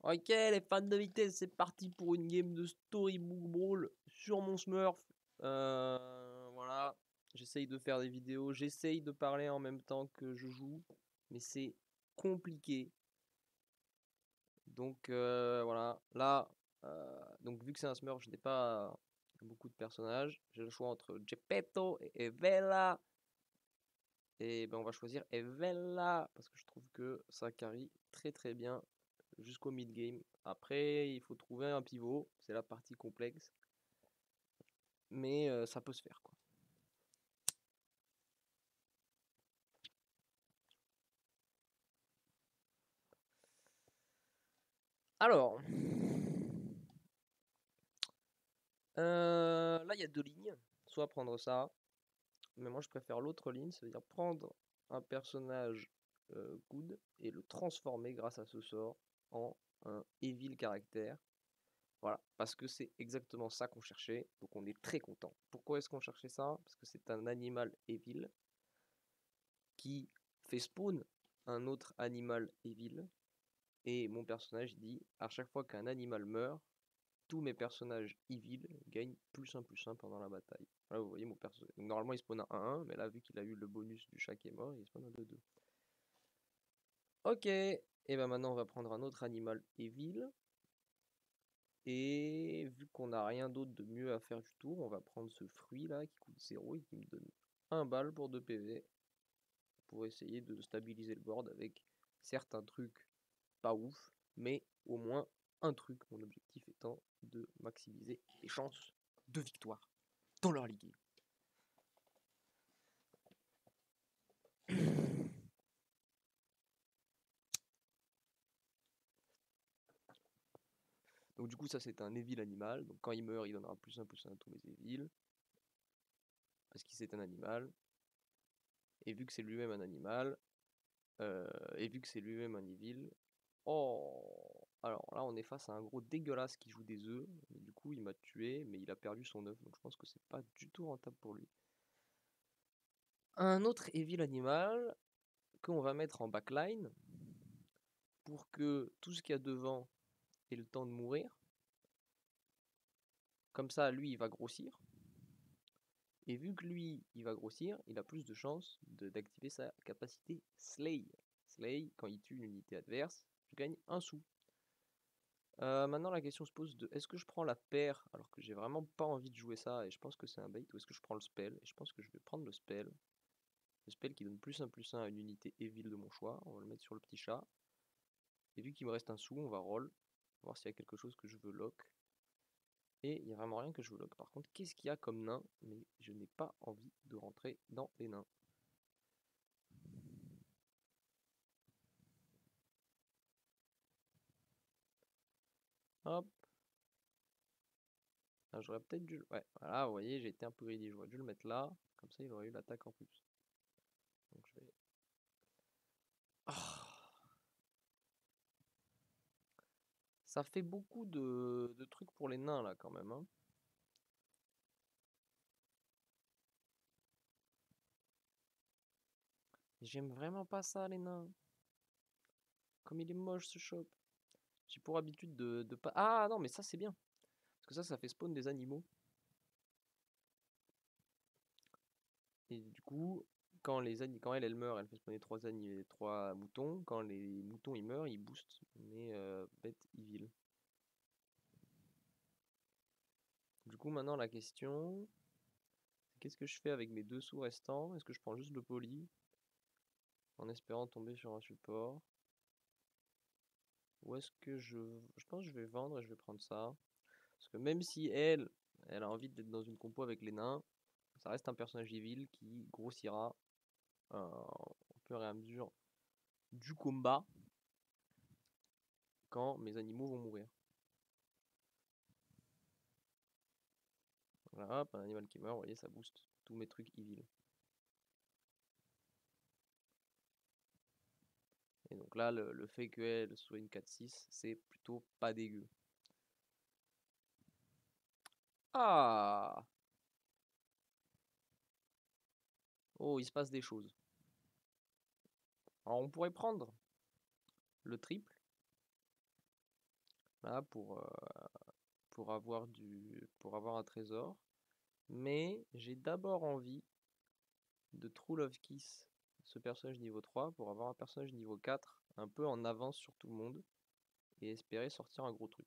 Ok, les fans de vitesse, c'est parti pour une game de Storybook Brawl sur mon Smurf. Voilà, j'essaye de faire des vidéos, j'essaye de parler en même temps que je joue, mais c'est compliqué. Donc voilà, là, donc vu que c'est un Smurf, je n'ai pas beaucoup de personnages. J'ai le choix entre Geppetto et Evella. Et ben on va choisir Evella parce que je trouve que ça carry très très bien jusqu'au mid-game. Après, il faut trouver un pivot, c'est la partie complexe, mais ça peut se faire quoi. Alors, là il y a deux lignes, soit prendre ça, mais moi je préfère l'autre ligne, ça veut dire prendre un personnage good et le transformer grâce à ce sort en un evil caractère. Voilà, parce que c'est exactement ça qu'on cherchait, donc on est très content. Pourquoi est-ce qu'on cherchait ça? Parce que c'est un animal evil qui fait spawn un autre animal evil, et mon personnage dit à chaque fois qu'un animal meurt, tous mes personnages evil gagnent +1/+1 pendant la bataille. Là vous voyez mon perso. Donc, normalement il spawn à 1-1, mais là vu qu'il a eu le bonus du chat qui est mort, il spawn à 2-2. Ok, et ben maintenant on va prendre un autre animal evil. Et vu qu'on n'a rien d'autre de mieux à faire du tour, on va prendre ce fruit là qui coûte 0 et qui me donne 1 balle pour 2 PV pour essayer de stabiliser le board avec certains trucs pas ouf, mais au moins un truc. Mon objectif étant de maximiser les chances de victoire dans leur ligue. Donc du coup ça c'est un evil animal, donc quand il meurt il donnera +1/+1 à tous mes evils, parce qu'il c'est un animal, et vu que c'est lui-même un animal, et vu que c'est lui-même un evil, oh! Alors là on est face à un gros dégueulasse qui joue des œufs, mais du coup il m'a tué, mais il a perdu son œuf, donc je pense que c'est pas du tout rentable pour lui. Un autre evil animal qu'on va mettre en backline pour que tout ce qu'il y a devant ait le temps de mourir. Comme ça, lui, il va grossir. Et vu que lui, il va grossir, il a plus de chances d'activer sa capacité Slay. Slay, quand il tue une unité adverse, je gagne un sou. Maintenant, la question se pose de est-ce que je prends la paire alors que j'ai vraiment pas envie de jouer ça et je pense que c'est un bait, ou est-ce que je prends le spell? Et je pense que je vais prendre le spell. Le spell qui donne +1/+1 à une unité evil de mon choix. On va le mettre sur le petit chat. Et vu qu'il me reste un sou, on va roll. Voir s'il y a quelque chose que je veux lock. Et il n'y a vraiment rien que je veux lock. Par contre, qu'est-ce qu'il y a comme nain? Mais je n'ai pas envie de rentrer dans les nains. Hop. Ah, j'aurais peut-être dû... Ouais, voilà, vous voyez, j'ai été un peu greedy. J'aurais dû le mettre là. Comme ça, il aurait eu l'attaque en plus. Donc je vais... Ah. Ça fait beaucoup de trucs pour les nains, là, quand même. Hein. J'aime vraiment pas ça, les nains. Comme il est moche, ce shop. J'ai pour habitude de pas... Ah, non, mais ça, c'est bien. Parce que ça fait spawn des animaux. Et du coup, quand elle meurt, elle fait spawner 3 moutons. Quand les moutons ils meurent, ils boostent mes bêtes evil. Du coup, maintenant la question, c'est qu'est-ce que je fais avec mes 2 sous restants? Est-ce que je prends juste le poli en espérant tomber sur un support? Ou est-ce que je pense que je vais vendre et je vais prendre ça. Parce que même si elle a envie d'être dans une compo avec les nains, ça reste un personnage evil qui grossira au fur et à mesure du combat quand mes animaux vont mourir. Voilà, hop, un animal qui meurt, vous voyez, ça booste tous mes trucs evil. Et donc là, le fait qu'elle soit une 4-6, c'est plutôt pas dégueu. Ah! Oh, il se passe des choses. Alors on pourrait prendre le triple. là, pour avoir un trésor. Mais j'ai d'abord envie de True Love Kiss ce personnage niveau 3 pour avoir un personnage niveau 4 un peu en avance sur tout le monde et espérer sortir un gros truc.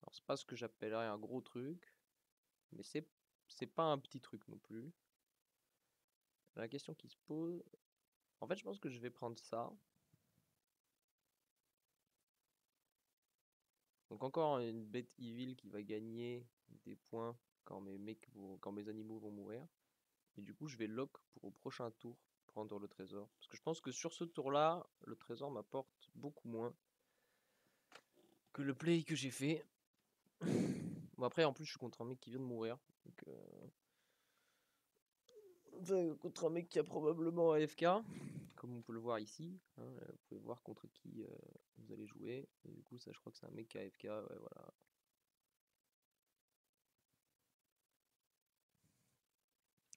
Alors c'est pas ce que j'appellerais un gros truc, mais c'est pas un petit truc non plus. La question qui se pose, en fait je pense que je vais prendre ça. Donc encore une bête evil qui va gagner des points quand quand mes animaux vont mourir. Et du coup je vais lock pour au prochain tour prendre le trésor. Parce que je pense que sur ce tour là, le trésor m'apporte beaucoup moins que le play que j'ai fait. Bon après en plus je suis contre un mec qui vient de mourir. Donc, enfin, contre un mec qui a probablement AFK, comme on peut le voir ici. Hein, vous pouvez voir contre qui vous allez jouer. Et du coup ça je crois que c'est un mec qui a AFK, ouais voilà.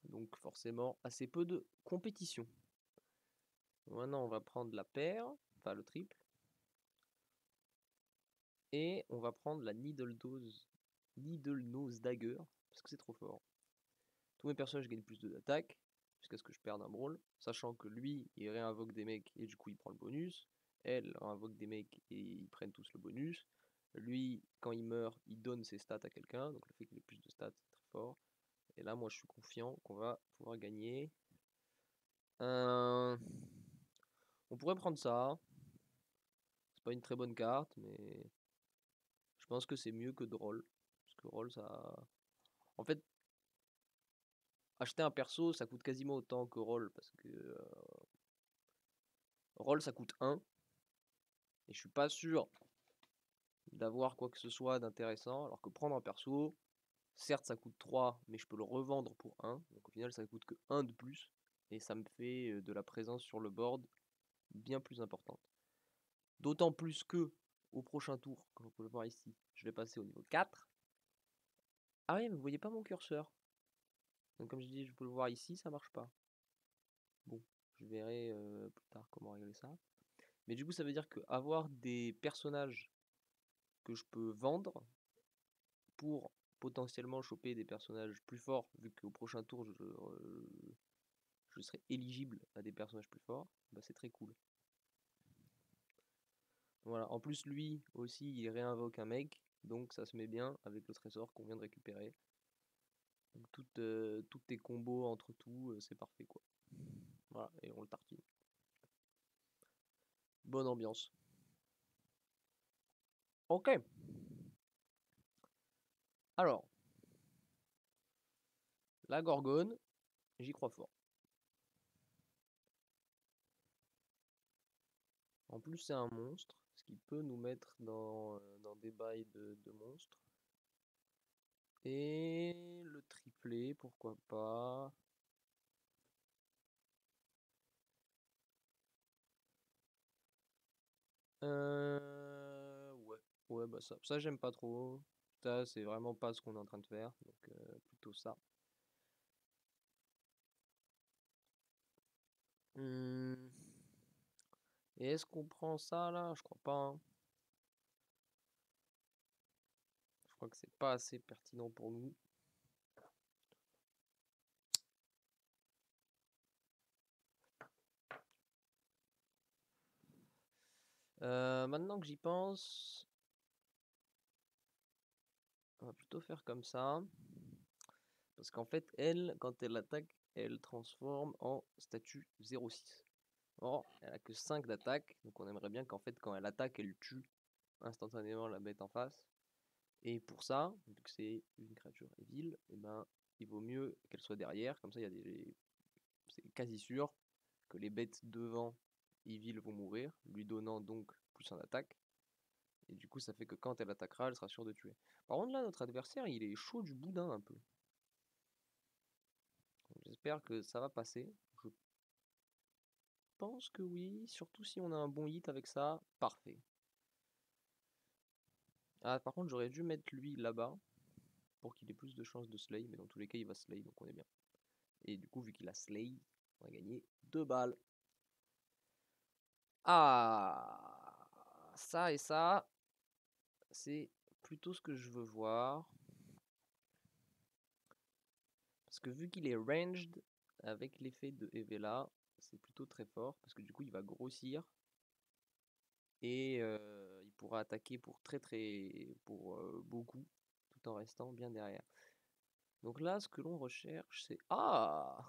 Donc forcément assez peu de compétition. Maintenant on va prendre la paire, enfin le triple. Et on va prendre la Needle Nose Dagger, parce que c'est trop fort. Tous mes personnages gagnent plus d'attaque, jusqu'à ce que je perde un brawl, sachant que lui, il réinvoque des mecs et du coup il prend le bonus. Elle réinvoque des mecs et ils prennent tous le bonus. Lui, quand il meurt, il donne ses stats à quelqu'un, donc le fait qu'il ait plus de stats, c'est très fort. Et là, moi, je suis confiant qu'on va pouvoir gagner. On pourrait prendre ça. C'est pas une très bonne carte, mais je pense que c'est mieux que Droll. Parce que Roll, ça. En fait, acheter un perso, ça coûte quasiment autant que Roll, parce que Roll, ça coûte 1, et je suis pas sûr d'avoir quoi que ce soit d'intéressant, alors que prendre un perso, certes ça coûte 3, mais je peux le revendre pour 1, donc au final ça coûte que 1 de plus, et ça me fait de la présence sur le board bien plus importante. D'autant plus que, au prochain tour, comme on peut le voir ici, je vais passer au niveau 4. Ah oui, mais vous voyez pas mon curseur. Donc comme je dis, je peux le voir ici, ça marche pas. Bon, je verrai plus tard comment régler ça. Mais du coup, ça veut dire qu'avoir des personnages que je peux vendre pour potentiellement choper des personnages plus forts, vu qu'au prochain tour, je serai éligible à des personnages plus forts, bah c'est très cool. Voilà, en plus, lui aussi, il réinvoque un mec, donc ça se met bien avec le trésor qu'on vient de récupérer. Donc toutes tes combos entre tout, c'est parfait quoi. Voilà, et on le tartine. Bonne ambiance. Ok. Alors, la Gorgone, j'y crois fort. En plus, c'est un monstre, ce qui peut nous mettre dans des bails de monstres. Et le triplé, pourquoi pas. Ouais. Ouais, bah ça j'aime pas trop. Ça, c'est vraiment pas ce qu'on est en train de faire. Donc, plutôt ça. Hmm. Et est-ce qu'on prend ça là? Je crois pas, hein. Je crois que c'est pas assez pertinent pour nous. Maintenant que j'y pense, on va plutôt faire comme ça. Parce qu'en fait, elle, quand elle attaque, elle transforme en statut 0,6. Or, elle a que 5 d'attaque, donc on aimerait bien qu'en fait, quand elle attaque, elle tue instantanément la bête en face. Et pour ça, vu que c'est une créature evil, et ben, il vaut mieux qu'elle soit derrière, comme ça, c'est quasi sûr que les bêtes devant evil vont mourir, lui donnant donc plus en attaque. Et du coup, ça fait que quand elle attaquera, elle sera sûre de tuer. Par contre, là, notre adversaire, il est chaud du boudin un peu. J'espère que ça va passer. Je pense que oui, surtout si on a un bon hit avec ça, parfait. Ah, par contre, j'aurais dû mettre lui là-bas pour qu'il ait plus de chances de slay, mais dans tous les cas, il va slay, donc on est bien. Et du coup, vu qu'il a slay, on va gagner 2 balles. Ah, ça et ça, c'est plutôt ce que je veux voir. Parce que vu qu'il est ranged, avec l'effet de Evela, c'est plutôt très fort, parce que du coup il va grossir, et il pourra attaquer pour beaucoup, tout en restant bien derrière. Donc là, ce que l'on recherche, c'est... Ah,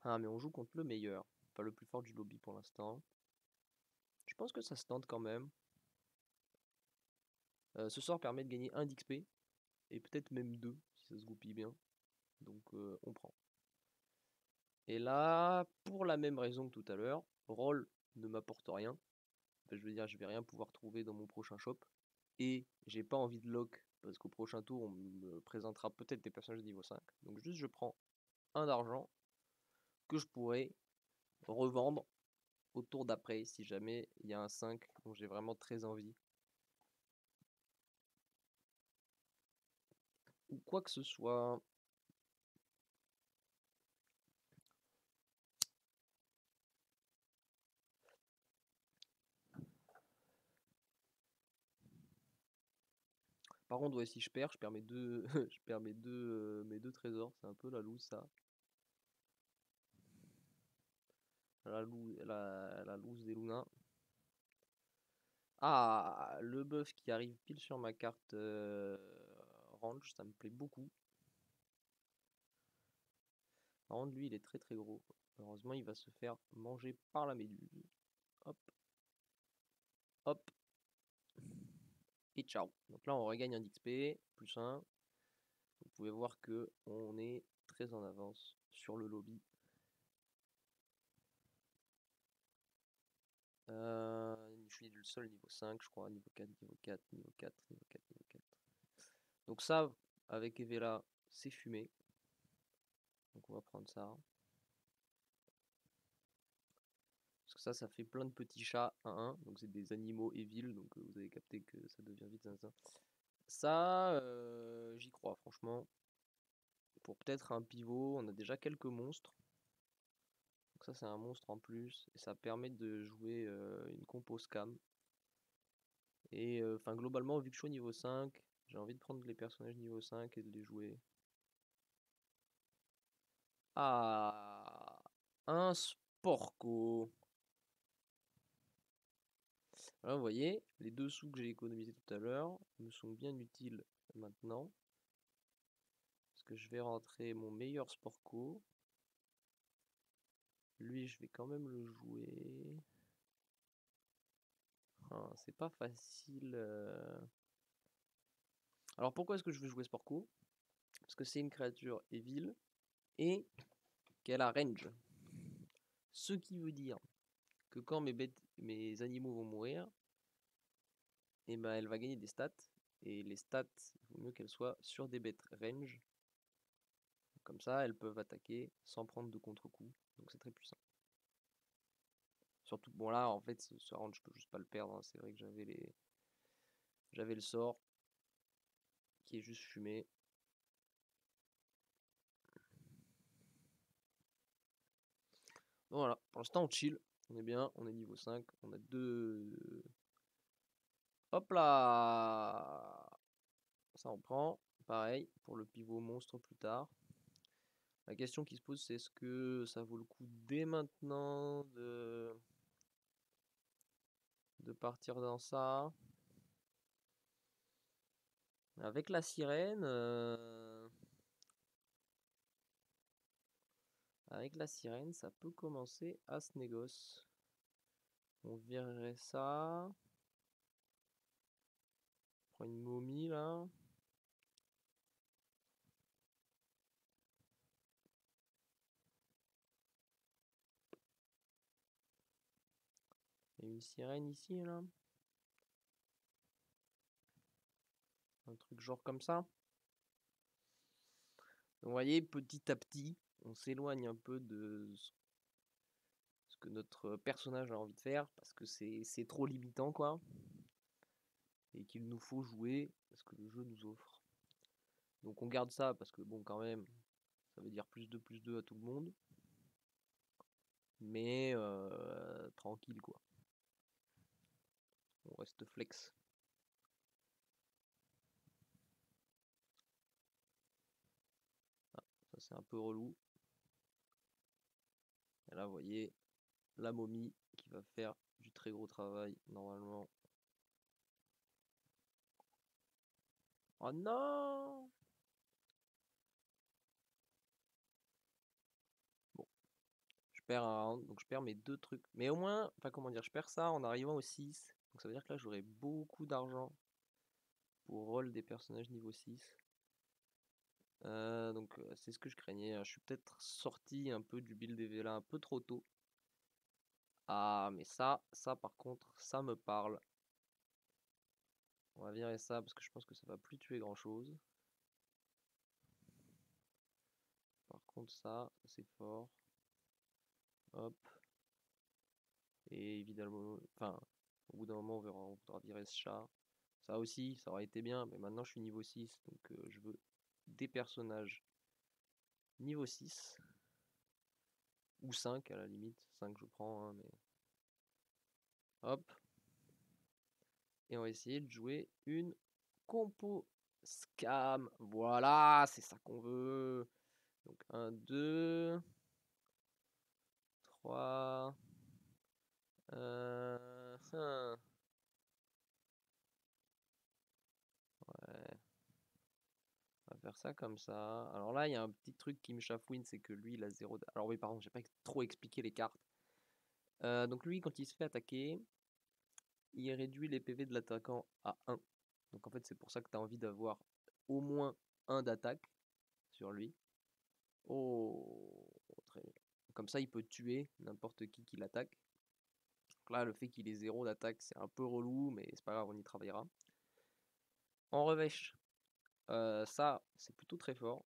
mais on joue contre le meilleur, pas le plus fort du lobby pour l'instant. Je pense que ça se tente quand même. Ce sort permet de gagner 1 d'XP, et peut-être même 2, si ça se goupille bien. Donc on prend. Et là, pour la même raison que tout à l'heure, roll ne m'apporte rien. Enfin, je veux dire, je vais rien pouvoir trouver dans mon prochain shop. Et j'ai pas envie de lock, parce qu'au prochain tour, on me présentera peut-être des personnages de niveau 5. Donc juste, je prends 1 d'argent que je pourrais revendre au tour d'après, si jamais il y a un 5 dont j'ai vraiment très envie. Ou quoi que ce soit. Par contre, ouais, si je perds mes deux, je perds mes deux trésors. C'est un peu la loose, ça. La loose des Luna. Ah, le buff qui arrive pile sur ma carte range, ça me plaît beaucoup. Par contre, lui, il est très très gros. Heureusement, il va se faire manger par la méduse. Hop, hop, et ciao. Donc là, on regagne un d'XP, plus 1. Vous pouvez voir que on est très en avance sur le lobby. Je suis le seul niveau 5, je crois. Niveau 4, niveau 4, niveau 4, niveau 4, niveau 4. Donc ça, avec Evela, c'est fumé. Donc on va prendre ça. Parce que ça fait plein de petits chats 1-1. Donc c'est des animaux evil. Donc vous avez capté que ça devient vite ça. Ça, j'y crois, franchement. Pour peut-être un pivot, on a déjà quelques monstres. Donc ça, c'est un monstre en plus. Et ça permet de jouer une compo scam. Et enfin, globalement, vu que je suis au niveau 5, j'ai envie de prendre les personnages niveau 5 et de les jouer. Ah, un Sporco. Voilà, vous voyez, les 2 sous que j'ai économisés tout à l'heure me sont bien utiles maintenant. Parce que je vais rentrer mon meilleur Sporco. Lui, je vais quand même le jouer. Ah, c'est pas facile. Alors pourquoi est-ce que je veux jouer Sporco? Parce que c'est une créature evil et qu'elle a range. Ce qui veut dire que quand mes animaux vont mourir, et ben elle va gagner des stats. Et les stats, il vaut mieux qu'elles soient sur des bêtes range. Comme ça, elles peuvent attaquer sans prendre de contre-coup. Donc c'est très puissant. Surtout, bon là, en fait, ce round, je peux juste pas le perdre. Hein. C'est vrai que j'avais le sort qui est juste fumé. Donc voilà, pour l'instant on chill, on est bien, on est niveau 5, on a 2... Hop là. Ça on prend, pareil, pour le pivot monstre plus tard. La question qui se pose, c'est est-ce que ça vaut le coup dès maintenant de partir dans ça? Avec la sirène... Avec la sirène, ça peut commencer à se négocier. On virerait ça. On prend une momie là. Il y a une sirène ici là. Un truc genre comme ça. Donc, vous voyez, petit à petit, on s'éloigne un peu de ce que notre personnage a envie de faire parce que c'est trop limitant quoi. Et qu'il nous faut jouer ce que le jeu nous offre. Donc on garde ça parce que bon quand même, ça veut dire plus 2 à tout le monde. Mais tranquille quoi. On reste flex. c'est un peu relou. Et là, vous voyez, la momie qui va faire du très gros travail, normalement. Oh non! Bon, je perds un round, donc je perds mes 2 trucs. Mais au moins, enfin comment dire, je perds ça en arrivant au 6. Donc ça veut dire que là, j'aurai beaucoup d'argent pour roll des personnages niveau 6. Donc c'est ce que je craignais. Je suis peut-être sorti un peu du build EV un peu trop tôt. Ah, mais ça par contre, ça me parle. On va virer ça parce que je pense que ça va plus tuer grand chose. Par contre, ça, c'est fort. Hop. Et évidemment, enfin, au bout d'un moment, on voudra virer ce chat. Ça aussi, ça aurait été bien, mais maintenant je suis niveau 6, donc je veux des personnages niveau 6. Ou 5 à la limite. 5 je prends, hein, mais. Hop. Et on va essayer de jouer une compo scam. Voilà, c'est ça qu'on veut. Donc 1, 2, 3. Ouais. On va faire ça comme ça. Alors là, il y a un petit truc qui me chafouine, c'est que lui, il a 0. Alors oui, pardon, j'ai pas trop expliqué les cartes. Donc lui, quand il se fait attaquer, il réduit les PV de l'attaquant à 1. Donc en fait, c'est pour ça que tu as envie d'avoir au moins 1 d'attaque sur lui. Oh, très bien. Comme ça, il peut tuer n'importe qui l'attaque. Donc là, le fait qu'il ait 0 d'attaque, c'est un peu relou, mais c'est pas grave, on y travaillera. En revanche, ça, c'est plutôt très fort.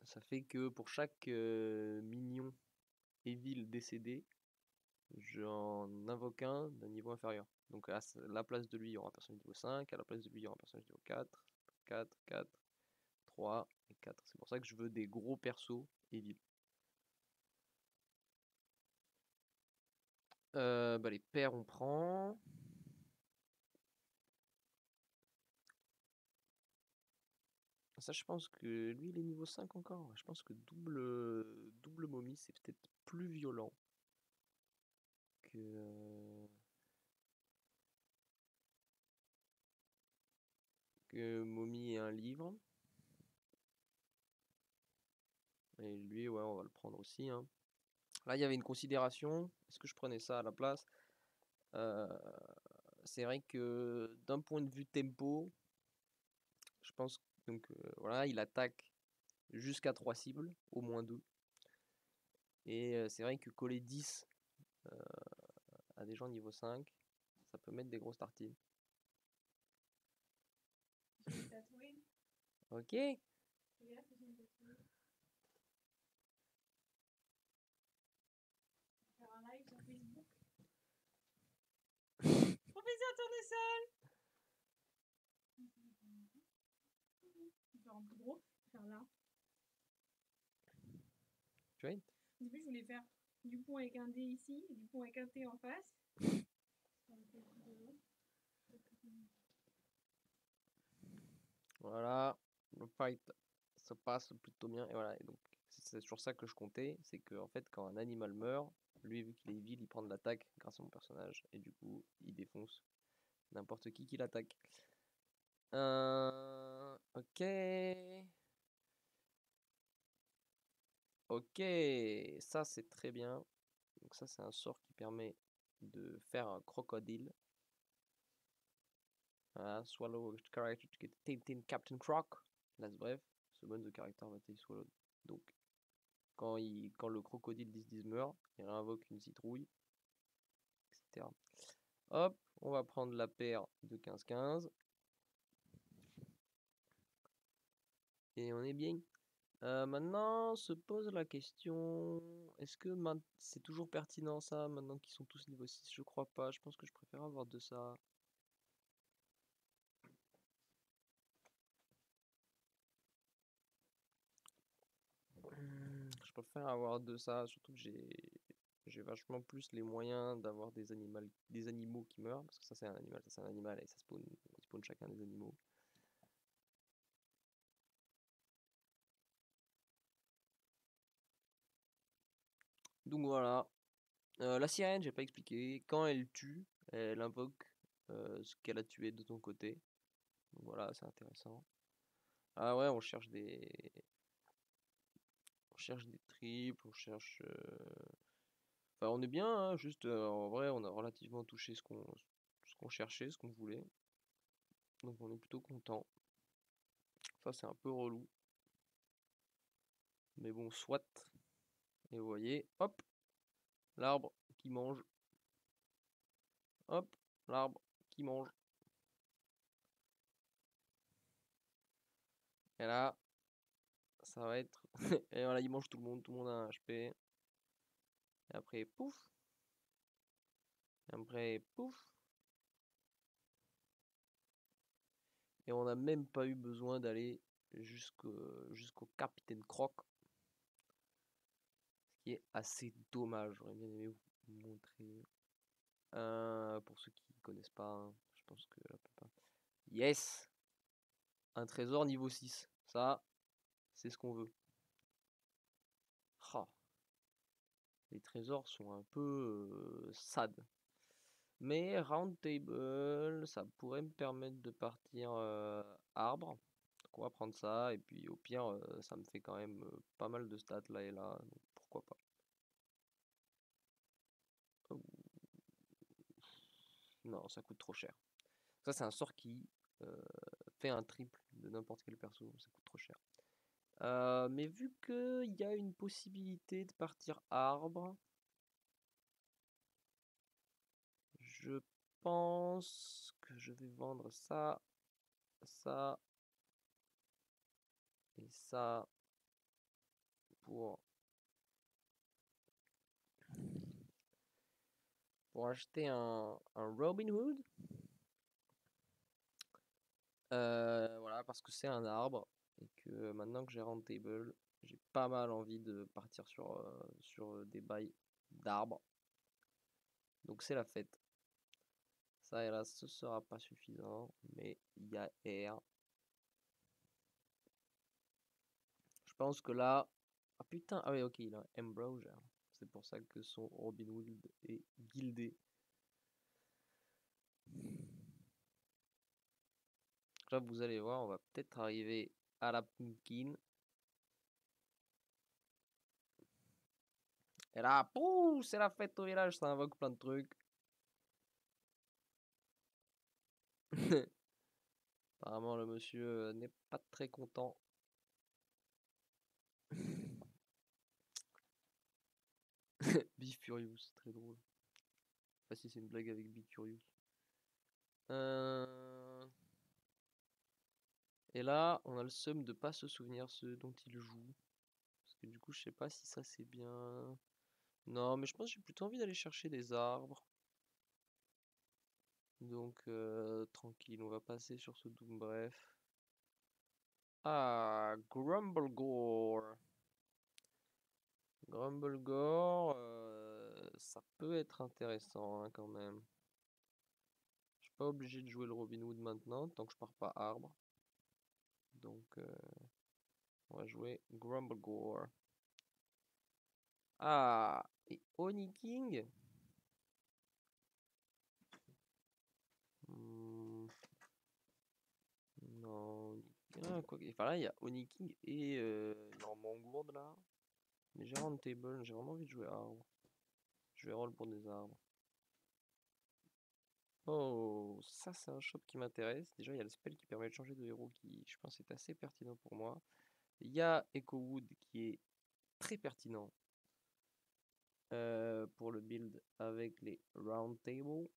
Ça fait que pour chaque minion Evil décédé, j'en invoque un d'un niveau inférieur. Donc à la place de lui, il y aura un personnage niveau 5, à la place de lui, il y aura un personnage niveau 4, 4, 4, 3 et 4. C'est pour ça que je veux des gros persos Evil. Bah les paires, on prend. Ça, je pense que lui, il est niveau 5 encore. Je pense que double momie, c'est peut-être plus violent que momie et un livre. Et lui, ouais, on va le prendre aussi, hein. Là, il y avait une considération. Est-ce que je prenais ça à la place? C'est vrai que d'un point de vue tempo, je pense donc voilà, il attaque jusqu'à 3 cibles, au moins 2. Et c'est vrai que coller 10 à des gens niveau 5, ça peut mettre des grosses tartines. Ok. Professeur Tournesol. Faire un plus gros, faire là. Tu vois? Au début, je voulais faire du pont avec un D ici et du pont avec un T en face. Voilà, le fight se passe plutôt bien. Et voilà, et donc c'est sur ça que je comptais, c'est que en fait quand un animal meurt, lui vu qu'il est vil, il prend de l'attaque grâce à mon personnage, et du coup il défonce n'importe qui l'attaque. Ok. Ok, ça c'est très bien. Donc ça c'est un sort qui permet de faire un crocodile. Voilà, swallow character to get Tintin Captain Croc. Let's bref, summon the character that is swallowed. Donc quand le crocodile 10-10 meurt, il réinvoque une citrouille, etc. Hop, on va prendre la paire de 15-15. Et on est bien. Maintenant se pose la question, est-ce que c'est toujours pertinent ça, maintenant qu'ils sont tous niveau 6? Je crois pas, je pense que je préfère avoir de ça. Je préfère avoir de ça, surtout que j'ai vachement plus les moyens d'avoir des animaux qui meurent, parce que ça c'est un animal, ça c'est un animal, et ça spawn chacun des animaux. Donc voilà. La sirène, j'ai pas expliqué. Quand elle tue, elle invoque ce qu'elle a tué de ton côté. Donc voilà, c'est intéressant. Ah ouais, on cherche des triples, on cherche. Enfin, on est bien, hein, juste en vrai, on a relativement touché ce qu'on cherchait, ce qu'on voulait. Donc on est plutôt content. Ça, c'est un peu relou. Mais bon, soit. Et vous voyez, hop, l'arbre qui mange. Hop, l'arbre qui mange. Et là, ça va être. Et voilà, il mange tout le monde a un HP. Et après, pouf. Et après, pouf. Et on n'a même pas eu besoin d'aller jusqu'au Capitaine Croc. Ce qui est assez dommage. J'aurais bien aimé vous montrer. Pour ceux qui ne connaissent pas, hein, je pense que la plupart. Yes! Un trésor niveau 6. Ça, c'est ce qu'on veut. Ah, les trésors sont un peu sad. Mais Round Table, ça pourrait me permettre de partir arbre. Donc on va prendre ça. Et puis au pire, ça me fait quand même pas mal de stats là et là. Donc pourquoi pas. Oh, non, ça coûte trop cher. Ça, c'est un sort qui fait un triple de n'importe quel perso. Ça coûte trop cher. Mais vu qu'il y a une possibilité de partir arbre, je pense que je vais vendre ça, ça et ça pour, pour acheter un Robin Hood. Voilà, parce que c'est un arbre et que maintenant que j'ai Round Table, j'ai pas mal envie de partir sur des bails d'arbres. Donc c'est la fête. Ça, hélas, ce sera pas suffisant, mais il y a R. Je pense que là. Ah putain, ah ouais, ok, il a Ambrosia. C'est pour ça que son Robin Hood est guildé. Là, vous allez voir, on va peut-être arriver à la pumpkin. Et là, pouh, c'est la fête au village, ça invoque plein de trucs. Apparemment, le monsieur n'est pas très content. Bifurious, très drôle. Je sais pas si c'est une blague avec Bifurious. Et là, on a le seum de pas se souvenir ce dont il joue. Parce que du coup, je sais pas si ça c'est bien. Non, mais je pense que j'ai plutôt envie d'aller chercher des arbres. Donc, tranquille, on va passer sur ce Doom bref. Ah, Grumblegore. Grumblegore, ça peut être intéressant hein, quand même. Je suis pas obligé de jouer le Robin Hood maintenant, tant que je pars pas arbre. Donc, on va jouer Grumblegore. Ah, et Oni King. Non, quoi. Enfin là, il y a Oni King et Normangourde là. Mais j'ai Round Table, j'ai vraiment envie de jouer arbre. Je vais roll pour des arbres. Oh, ça c'est un shop qui m'intéresse. Déjà, il y a le spell qui permet de changer de héros qui, je pense, est assez pertinent pour moi. Il y a Echo Wood qui est très pertinent pour le build avec les Round Table.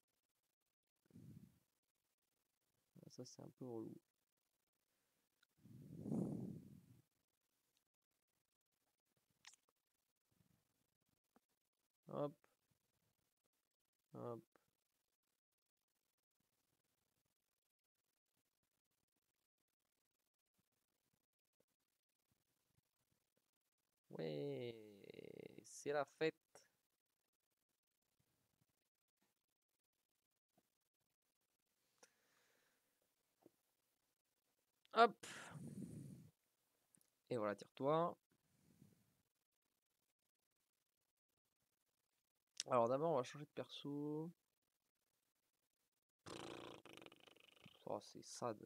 Ça c'est un peu relou. Hop. Hop. Ouais, c'est la fête. Hop. Et voilà, tire-toi. Alors d'abord, on va changer de perso. Oh, c'est sad.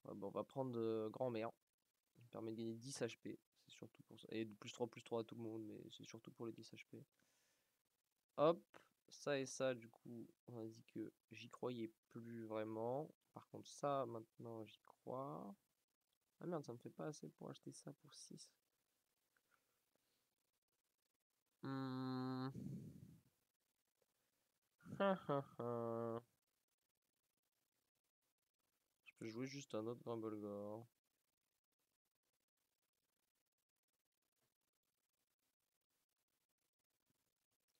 Ouais, bon, on va prendre grand-mère. Ça permet de gagner 10 HP. C'est surtout pour ça. Et de plus 3 à tout le monde, mais c'est surtout pour les 10 HP. Hop, ça et ça, du coup, on a dit que j'y croyais plus vraiment. Par contre, ça, maintenant, j'y crois. Ah merde, ça me fait pas assez pour acheter ça pour 6. Hmm. Je peux jouer juste un autre Grumblegore.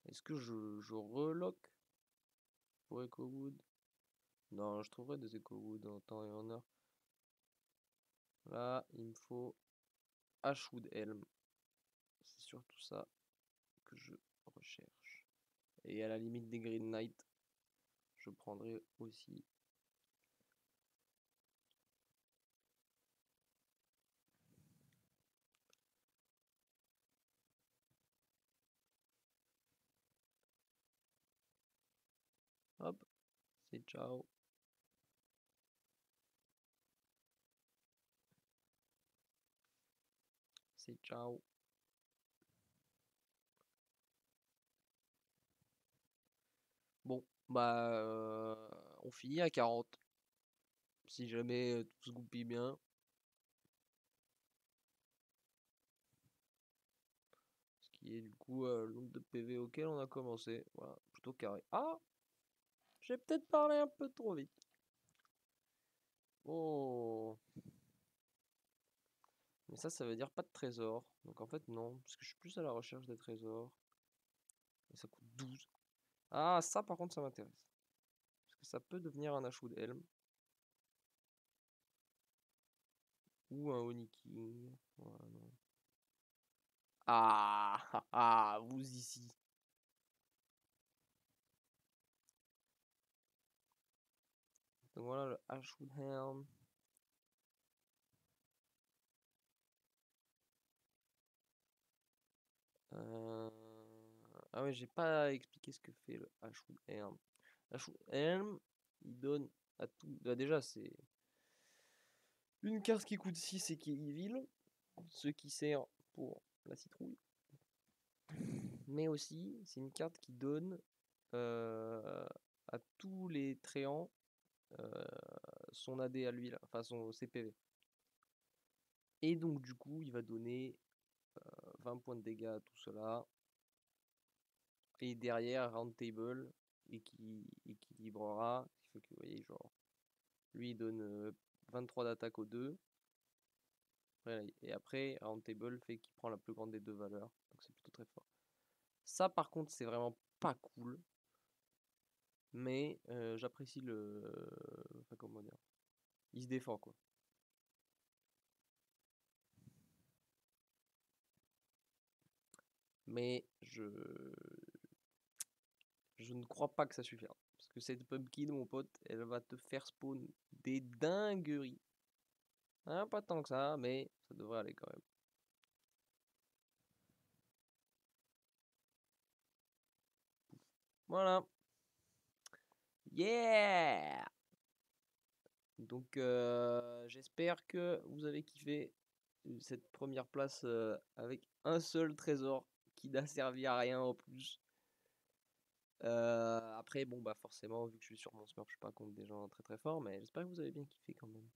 Est-ce que je relock pour Echowood? Non, je trouverai des Echowood en temps et en heure. Là, il me faut Ashwood Helm. C'est surtout ça que je recherche. Et à la limite des Green Knight, je prendrai aussi. Hop, c'est ciao. C'est ciao. Bon, bah, on finit à 40. Si jamais tout se goupille bien. Ce qui est du coup le nombre de PV auquel on a commencé. Voilà, plutôt carré. Ah, j'ai peut-être parlé un peu trop vite. Oh. Mais ça veut dire pas de trésor. Donc en fait, non. Parce que je suis plus à la recherche des trésors. Et ça coûte 12. Ah, ça par contre, ça m'intéresse. Parce que ça peut devenir un Ashwood Helm. Ou un Honey King. Voilà, non. Ah, vous ici. Donc voilà le Ashwood Helm. Ah ouais, j'ai pas expliqué ce que fait le Ashwood Helm. Ashwood Helm, il donne à tout. Bah déjà, c'est une carte qui coûte 6 et qui est evil, ce qui sert pour la citrouille. Mais aussi, c'est une carte qui donne à tous les tréants son AD à lui, là, enfin son CPV. Et donc, du coup, il va donner 20 points de dégâts à tout cela. Et derrière, Round Table et qui équilibrera. Il faut que vous voyez, genre, lui il donne 23 d'attaque aux deux. Et après, Round Table fait qu'il prend la plus grande des deux valeurs. Donc c'est plutôt très fort. Ça, par contre, c'est vraiment pas cool. Mais j'apprécie le. Enfin, comment dire. Il se défend, quoi. Mais je ne crois pas que ça suffira. Parce que cette pumpkin, mon pote, elle va te faire spawn des dingueries. Hein, pas tant que ça, mais ça devrait aller quand même. Voilà. Yeah! Donc j'espère que vous avez kiffé cette première place avec un seul trésor qui n'a servi à rien en plus. Après, bon, bah forcément, vu que je suis sur mon Smurf, je suis pas contre des gens très très forts, mais j'espère que vous avez bien kiffé quand même.